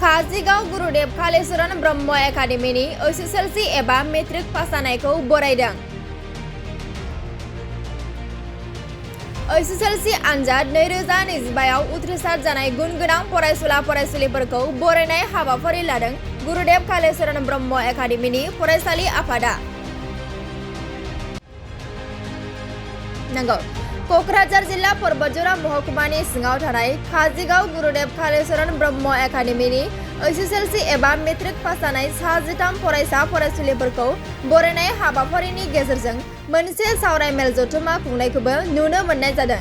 काजिगाव गुरुदेव Kalicharan Brahma एकाडेमीनि HSLC एबा matric pass जानायखौ बरायदों। HSLC आनजाद 2025 आव उथ्रिसार जानाय गुनगोनां फरायसुला फरायसुलिफोरखौ बरायनाय हाबाफारि लादों गुरुदेव कालीचरण ब्रह्म एकाडेमीनि फरायसालि आफादा। नंगौ क'क्राझार जिल्ला परबतजरा महकुमानि सिङाव थानाय काजिगाव गुरुदेव कालीचरण ब्रह्म एकाडेमीनि HSLC एबा मेट्रिक पास जानाय 13 फरायसा फरायसुलिफोरखौ बरायनाय हाबाफारिनि गेजेरजों मोनसे सावराय मेल जथुम्मा खुंनायखौबो नुनो मोननाय जादों।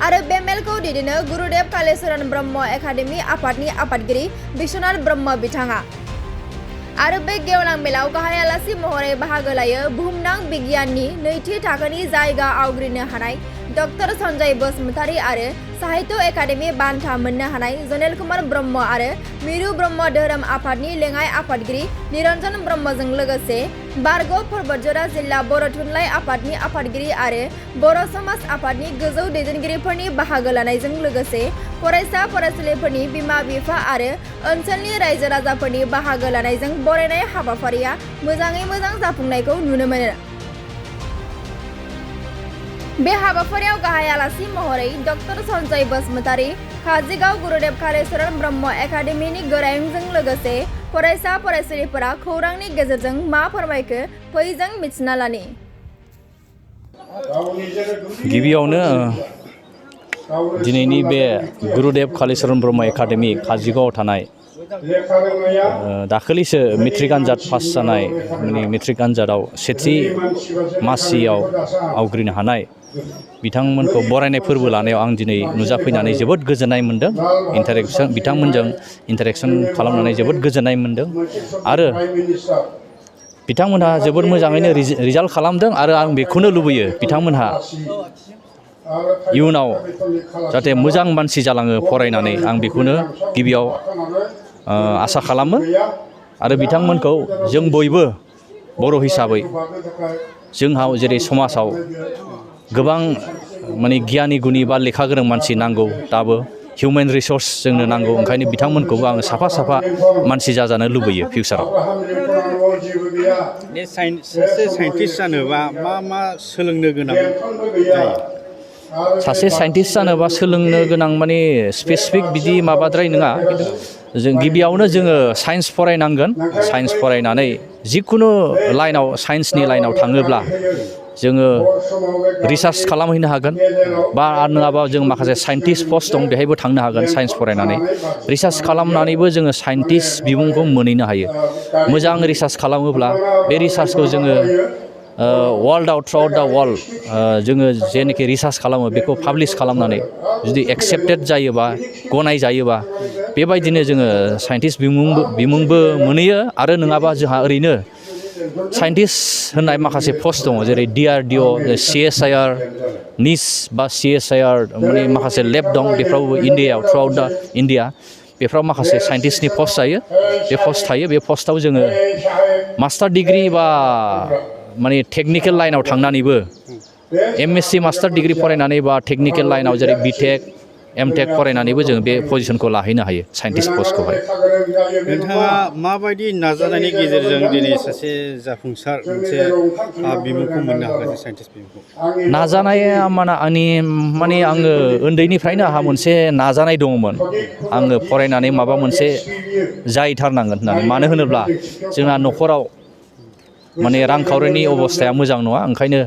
आरो बे मेलखौ दैदेनो गुरुदेव कालीचरण ब्रह्म एकाडेमी आफादनि आफादगिरि बिश्वनाथ ब्रह्म बिथाङा। आरो बे गेवलां मेलाव गाहाय आलासि महरै बाहागो लायो बुहुमनां बिगियाननि नैथि थाखोनि जायगा आवग्रिनो हानाय डॉक्टर संजय बसुमतारी आरो साहित्य एकाडेमी बान्था मोननो हानाय जनेल कुमार ब्रह्म आरो मिरु ब्रह्म धोरोम आफादनि लेङाइ आफादगिरि निरंजन ब्रह्मजों लोगोसे बारग' परबतजरा जिल्ला बर' थुनलाइ आफादनि आफादगिरि आरो बर' समाज आफादनि गोजौ दैदेनगिरिफोरनि बाहागो लानायजों लोगोसे फरायसा फरायसुलिफोरनि बिमा बिफा आरो ओनसोलनि रायजो राजाफोरनि बाहागो लानायजों बरायनाय हाबाफारिया मोजाङै मोजां जाफुंनायखौ नुनो मोनो। बे हाबाफारियाव गाहाय आलासि महरै डॉक्टर संजय बसुमतारी काजिगाव गुरुदेव कालीचरण ब्रह्म एकाडेमीनि गोरायुंजों लोगोसे फरायसा फरायसुलिफोरा खौरांनि गेजेरजों मा फोरमायखो फैजों मिथिना लानि। गिबियावनो दिनैनि बे गुरुदेव कालीचरण ब्रह्म एकाडेमी काजिगावआव थानाय दाखालिसो मेट्रिक आनजाद पास जानाय मेट्रिक आनजादाव सेथि मासियाव आवग्रिनो हानाय बिथांमोनखौ बरायनाय फोरबो लानायाव आं दिनै नुजाफैनानै जोबोद गोजोननाय मोनदों। बिथांमोनजों इन्टारेक्शन खालामनानै जोबोद गोजोननाय मोनदों आरो बिथांमोनहा जोबोद मोजाङैनो रिजाल्ट खालामदों आरो आं बेखौनो लुबैयो बिथांमोनहा इयुनाव जाहाथे मोजां मानसि जालाङो फरायनानै आं बेखौनो गिबियाव आसा खालामो आरो बिथांमोनखौ जों बयबो बर' हिसाबै जोंहा जेरै समाजाव गोबां गियानि गुनि बा लेखा गोरों मानसि नांगौ दाबो हिउमेन रिसर्स जोंनो नांगौ ओंखायनो बिथांमोनखौबो आङो साफा साफा मानसि जाजानो लुबैयो फिउचाराव। सासे साइन्टिस्ट जानोबा मा सोलोंनो गोनां जायो? सासे साइन्टिस्ट जानोबा सोलोंनो गोनां स्पेसिफिक बिदि माबाद्राय नङा खिन्थु जों गिबियावनो जोङो साइन्स फरायनांगोन। साइन्स फरायनानै जिखुनु लाइनाव साइन्सनि लाइनाव थाङोब्ला जोङो रिसार्च खालामहैनो हागोन बा नङाबा जों माखासे साइन्टिस्ट पस्ट दं बेहायबो थांनो हागोन। साइन्स फरायनानै रिसार्च खालामनानैबो जोङो साइन्टिस्ट बिमुंखौ मोनहैनो हायो। मोजां रिसार्च खालामोब्ला बे रिसार्चखौ जोङो वर्ल्डआव थ्रुआउट दा वर्ल्ड जोङो जेनोखि रिसार्च खालामो बेखौ पाब्लिश खालामनानै जुदि एक्सेप्टेड जायोबा गनाय जायोबा बेबायदिनो जोङो साइन्टिस्ट बिमुंबो मोनहैयो आरो नङाबा जोंहा ओरैनो साइन्टिस्ट होननाय माखासे पस्ट दङ जेरै DRDO, CSIR, निस बा CSIR माखासे लेब दं बेफ्रावबो इण्डियायाव थ्रुआउट दा इण्डिया बेफ्राव माखासे साइन्टिस्टनि पस्ट जायो बे पस्ट थायो। बे पस्टआव जोङो मास्टार डिग्री बा टेकनिकेल लाइनाव थांनानैबो MSc मास्टार डिग्री फरायनानै बा टेकनिकेल लाइनाव जेरै BTech, MTech फरायनानैबो जोङो बे पजिशनखौ लाहैनो हायो साइन्टिस्ट पस्टखौहाय। नोंथाङा माबायदि नाजानायनि गेजेरजों दिनै सासे जाफुंसार मोनसे बिमुंखौ मोननो हागोन साइन्टिस्ट बिमुंखौ? नाजानाया आङो उन्दैनिफ्रायनो आंहा मोनसे नाजानाय दङमोन। आङो फरायनानै माबा मोनसे जाहैथारनांगोन होननानै। मानो होनोब्ला जोंहा न'खराव रांखावरिनि अबस्थाया मोजां नङा ओंखायनो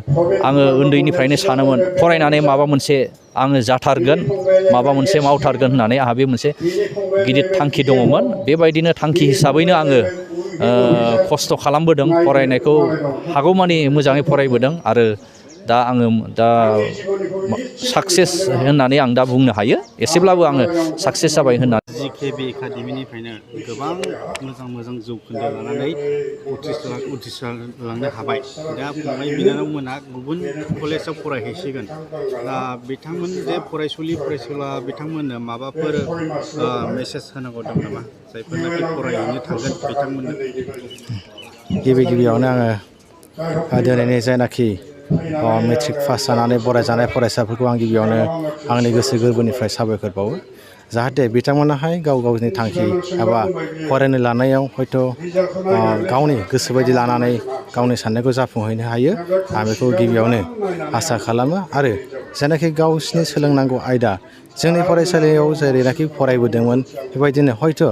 आङो उन्दैनिफ्रायनो सानोमोन फरायनानै माबा मोनसे आङो जाथारगोन माबा मोनसे मावथारगोन होननानै आंहा बे मोनसे गिदिर थांखि दङमोन। बेबायदिनो थांखि हिसाबैनो आङो खस्थ' खालामबोदों फरायनायखौ हागौमानि मोजाङै फरायबोदों आरो दा आङो साक्सेस होननानै आं दा बुंनो हायो। एसेब्लाबो आङो साक्सेस जाबाय होननानै। GKB एकाडेमीनिफ्रायनो गोबां मोजां जौखोन्दो लानानै उथ्रिसारलांनो हाबाय। दा फंबाय बिनानावमोनहा गुबुन कलेजाव फरायहैसिगोन। दा बिथांमोन जे फरायसुला बिथांमोननो माबाफोर मेसेज होनांगौ दं नामा जायफोरनाखि फरायहैनो थांगोन बिथांमोननो? गिबियावनो आङो दिनैनि जायनाखि मेट्रिक पास जानानै बरायजानाय फरायसाफोरखौ आं गिबियावनो आंनि गोसो गोरबोनिफ्राय साबायखर बावो। जाहाथे बिथांमोनाहाय गाव गावनि थांखि एबा फरायनो लानायाव हयथ' गावनि गोसो बायदि लानानै गावनि साननायखौ जाफुंहैनो हायो आं बेखौ गिबियावनो आसा खालामो आरो जेनाखि गावसिनि सोलोंनांगौ आयदा जोंनि फरायसालियाव जेरैनाखि फरायबोदोंमोन बेबायदिनो हयथ'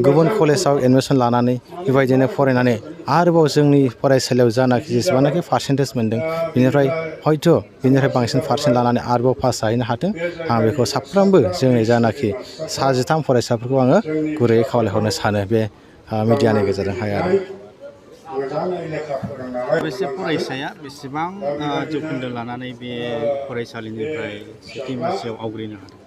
गुबुन कलेजाव एडमिसन लानानै बेबायदिनो फरायनानै आरोबाव जोंनि फरायसालियाव जानाखि जेसेबांनाखि पार्सेन्टेज मोनदों बिनिफ्राय हयथ' बिनिफ्राय बांसिन पार्सेन्ट लानानै आरोबाव पास जाहैनो हाथों आं बेखौ साफ्रोमबो जोंनि जानाखि 13 फरायसाफोरखौ आङो गुरैयै खावलायहरनो सानो बे मिडियानि गेजेरजोंहाय आरो साबेसे फरायसाया बेसेबां जौखोन्दो लानानै बे फरायसालिनिफ्राय सेथि मासियाव आवग्रिनो हादों?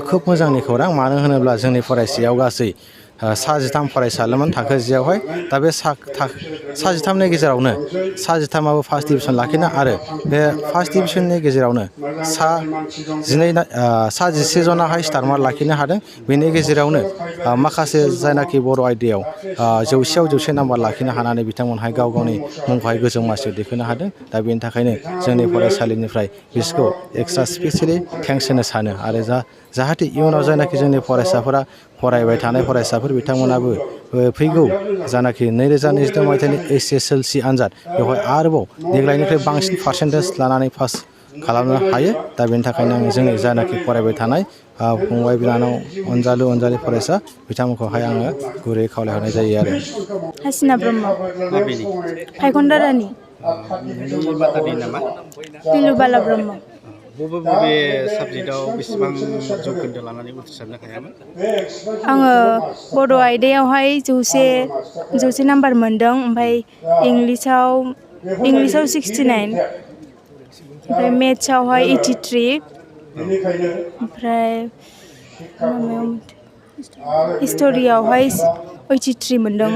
खोब मोजांनि खौरां मानो होनोब्ला जोंनि फरायसायाव गासै 13 फरायसालोमोन थाखो 10आवहाय दा बे 13नि गेजेरावनो 13आबो फार्स्ट डिभिजन लाखिनो आरो बे फार्स्ट डिभिजननि गेजेरावनो 11 जनाहाय स्टार मार्क लाखिनो हादों बेनि गेजेरावनो माखासे जायनाखि बर' आयदायाव 100आव 100 नाम्बार लाखिनो हानानै बिथांमोनहाय गाव गावनि मुंखौहाय गोजौ मासियाव दैखोनो हादों दा बेनि थाखायनो जोंनि फरायसालिनिफ्राय बिसोरखौ एक्सट्रा स्पेसियेलि थेंक्स होनो सानो आरो जाहाथे इयुनाव जायनाखि जोंनि फरायसाफोरा फरायबाय थानाय फरायसाफोर बिथांमोनाबो फैगौ जानाखि 2022 मायथाइनि HSLC आनजाद बेवहाय आरोबाव देग्लायनिफ्राय बांसिन पार्सेन्टेज लानानै पास खालामनो हायो दा बेनि थाखायनो आं जोंनि जानाखि फरायबाय थानाय फंबाय बिनानाव अनजालि फरायसा बिथांमोनखौहाय आङो गुरैयै खावलायहरनाय जायो आरो हासिना ब्रह्म फायखनदारानि लिलुबाला ब्रह्म बबे साबजेक्टआव बेसेबां जौखोन्दो लानानै उथ्रिसारनो हायामोन? आङो बड' आयदायावहाय 100 नाम्बार मोन्दों ओमफ्राय इंलिसाव 69 ओमफ्राय मेथ्सआवहाय 83 ओमफ्राय हिस्ट'रियावहाय 83 मोन्दों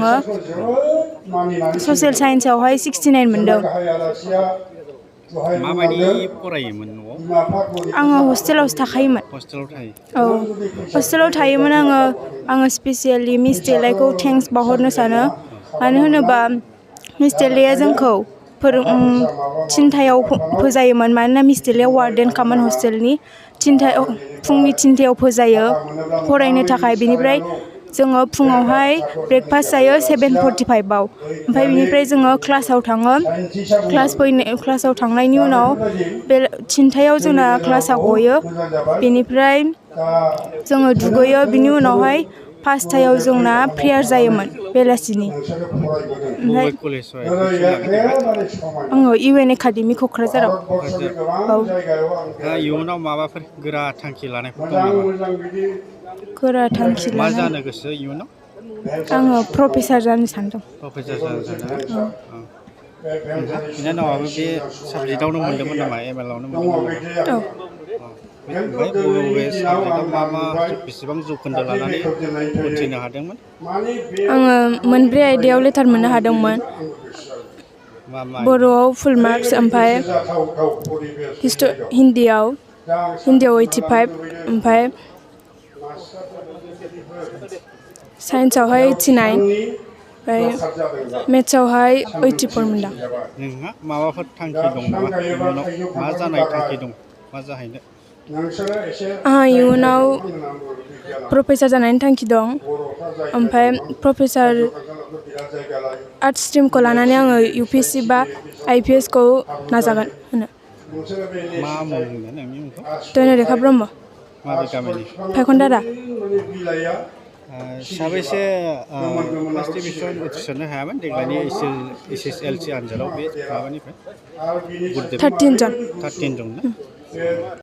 ससियेल साइन्सआवहाय 69 मोन्दों माबायदि फरायोमोन न'आव? आङो हस्टेलावसो थाखायोमोन। हस्टेलाव थायो? औ हस्टेलाव थायोमोन आङो स्पेसियेलि मिस देलायखौ थेंक्स बावहरनो सानो मानो होनोबा मिस देलाया जोंखौ थिनथायाव फोजायोमोन मानोना मिस देलाया वार्डेनखामोन हस्टेलनि फुंनि 3थायाव फोजायो फरायनो थाखाय बेनिफ्राय जोङो फुङावहाय ब्रेकफास्ट जायो 7:45आव ओमफ्राय बिनिफ्राय जोङो क्लासाव थाङो क्लासाव थांनायनि उनाव बे 3थायाव जोंना क्लासा गयो बेनिफ्राय जोङो दुगैयो बिनि उनावहाय 5थायाव जोंना प्रेयार जायोमोन बेलासिनि ओमफ्राय आङो UN एकाडेमि क'क्राझाराव औ इयुनाव माबाफोर गोरा थांखि लानायफोर दं नामा? गोरा थांखि मा लानाय जानो गोसो इयुनाव? आङो प्रफेसार जानो सानदों। प्रफेसार जानो सानदों? बिनानावाबो बे साबजेक्टआवनो मोन्दोंमोन नामा ML आवनो मोन्दोंमोन नामा? औ ओमफ्राय बबे साबजेक्टआव मा बेसेबां जौखोन्दो लानानै उथ्रिनो हादोंमोन? आङो मोनब्रै आयदायाव लेटार मोननो हादोंमोन बर'आव फुल मार्कस ओमफ्राय हिन्दीयाव 85 ओमफ्राय साइन्सआवहाय 89 ओमफ्राय मेथ्सआवहाय 84 मोनदां। नोंहा माबाफोर थांखि दं नामा इयुनाव? मा जानाय थांखि दं? मा जाहैनो? आंहा इयुनाव प्रफेसार जानायनि थांखि दं ओमफ्राय प्रफेसार आर्ट्स स्ट्रिमखौ लानानै आङो UPSC बा IPS खौ नाजागोन होनो। मा मुं होनो नोंनि मुंखौ? धन्यरेखा ब्रह्म। माबे गामिनि? फायखनदारा। साबैसे फार्स्ट डिभिजन उथ्रिसारनो हायामोन देग्लायनि HSLC आनजादाव बे माबानिफ्राय? 13 जन। 13 जन ना?